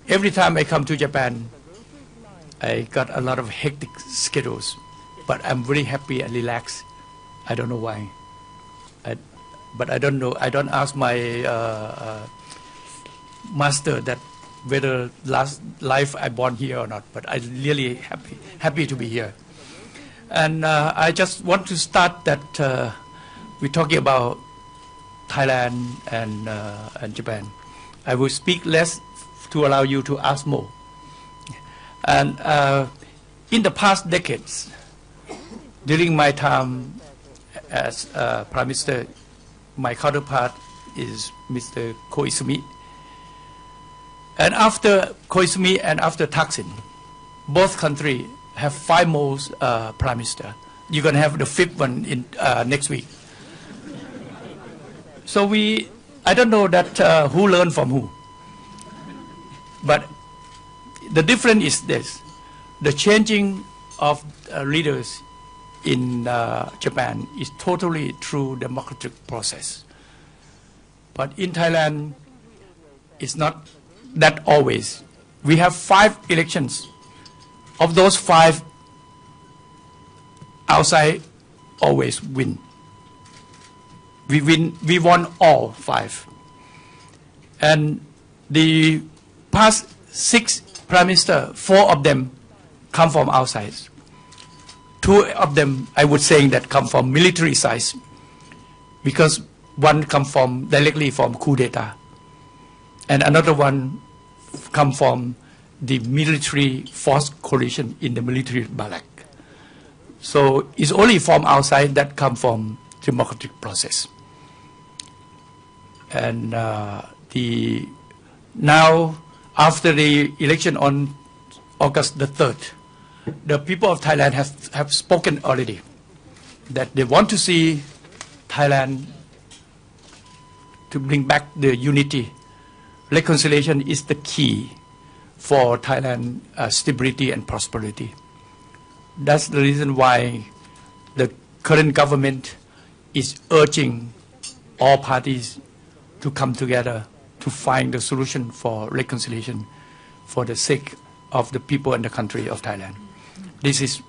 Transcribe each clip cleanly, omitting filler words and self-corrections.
Every time I come to Japan, I got a lot of hectic schedules, but I'm very happy and relaxed. I don't know why. But I don't know. I don't ask my master that whether last life I born here or not. But I really happy to be here. And I just want to start that we're talking about Thailand and Japan. I will speak less to allow you to ask more. And in the past decades, during my time as Prime Minister, my counterpart is Mr. Koizumi. And after Koizumi and after Thaksin, both countries have 5 more Prime Minister. You're going to have the 5th one in next week. So I don't know that who learned from who. But the difference is this: the changing of leaders in Japan is totally through democratic process. But in Thailand, it's not that always. We have 5 elections. Of those 5, outside always win. We won all 5. And the past 6 Prime Minister, 4 of them come from outside. 2 of them, I would say, that come from military side, because one come from directly from coup d'etat, and another one come from the military force coalition in the military barrack. So it's only from outside that come from democratic process. And now, after the election on August the 3rd, the people of Thailand have spoken already that they want to see Thailand to bring back the unity. Reconciliation is the key for Thailand stability and prosperity. That's the reason why the current government is urging all parties to come together to find a solution for reconciliation for the sake of the people and the country of Thailand. This is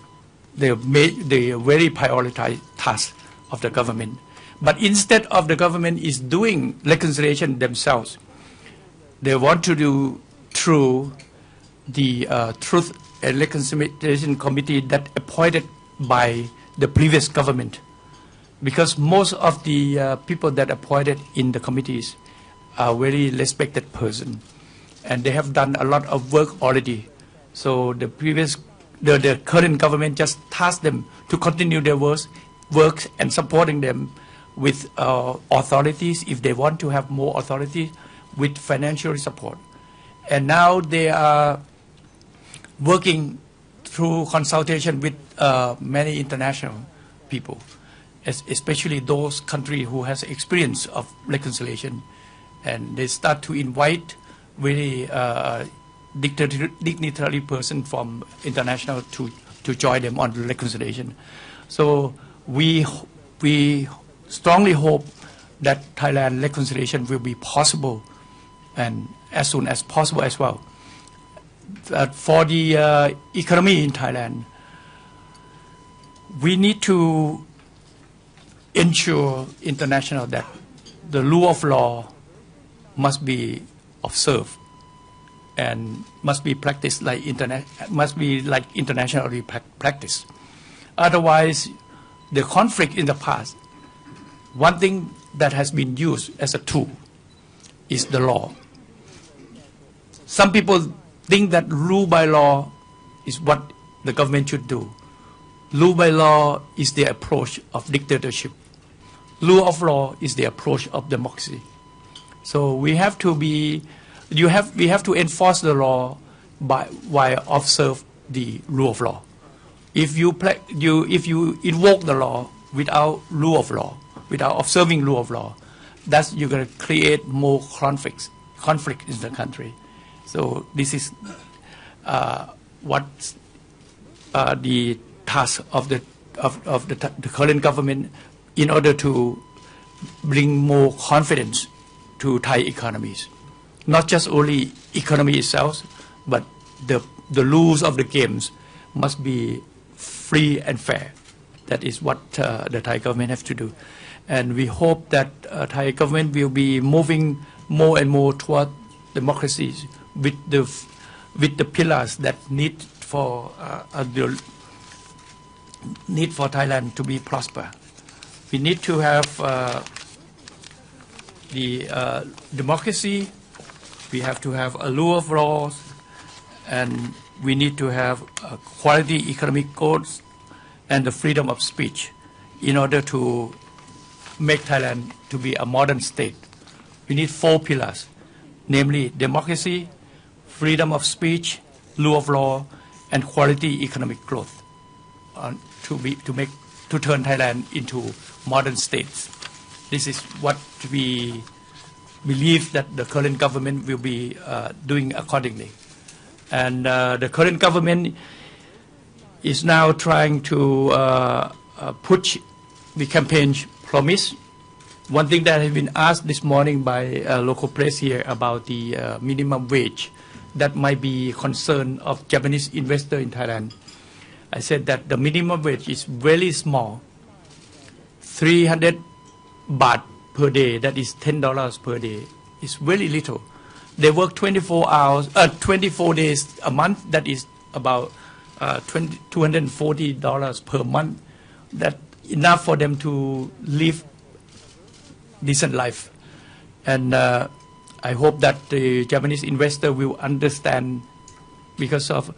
the very prioritized task of the government. But instead of the government is doing reconciliation themselves, they want to do through the Truth and Reconciliation Committee that appointed by the previous government. Because most of the people that appointed in the committees are very respected person, and they have done a lot of work already. So the current government just tasked them to continue their work and supporting them with authorities if they want to have more authority, with financial support. And now they are working through consultation with many international people, especially those countries who has experience of reconciliation. And they start to invite very dignitary person from international to join them on the reconciliation. So we strongly hope that Thailand reconciliation will be possible, and as soon as possible as well. For the economy in Thailand, we need to ensure international that the rule of law must be observed and must be practiced like internationally practiced. Otherwise, the conflict in the past, one thing that has been used as a tool is the law. Some people think that rule by law is what the government should do. Rule by law is the approach of dictatorship. Rule of law is the approach of democracy. So we have to enforce the law while observe the rule of law. If you invoke the law without rule of law, without observing rule of law, that's you're going to create more conflict in the country. So this is what the task of the current government, in order to bring more confidence to Thai economies. Not just only economy itself, but the rules of the games must be free and fair. That is what the Thai government has to do. And we hope that Thai government will be moving more and more toward democracies with the pillars that need for Thailand to be prosper. We need to have the democracy. We have to have a rule of laws, and we need to have quality economic growth and the freedom of speech in order to make Thailand to be a modern state. We need 4 pillars, namely democracy, freedom of speech, rule of law, and quality economic growth to turn Thailand into modern states. This is what we believe that the current government will be doing accordingly. And the current government is now trying to push the campaign promise. One thing that has been asked this morning by local press here about the minimum wage that might be concern of Japanese investor in Thailand. I said that the minimum wage is very small, 300 baht per day, that is $10 per day. It's very little. They work 24 days a month, that is about $240 per month. That's enough for them to live decent life. And I hope that the Japanese investor will understand, because of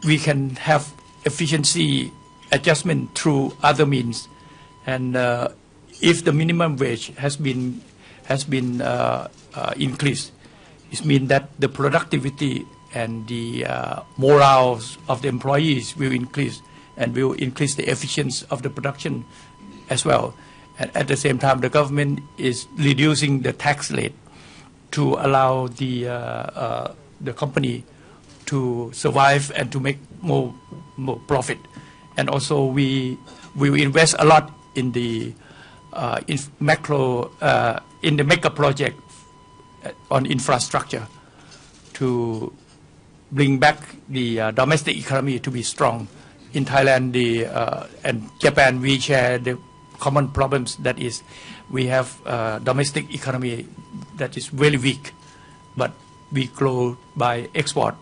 we can have efficiency adjustment through other means. And if the minimum wage has been increased, it means that the productivity and the morals of the employees will increase, and will increase the efficiency of the production as well. And at the same time, the government is reducing the tax rate to allow the company to survive and to make more profit. And also we will invest a lot in the mega project on infrastructure to bring back the domestic economy to be strong. In Thailand and Japan, we share the common problems, that is we have domestic economy that is very weak, but we grow by export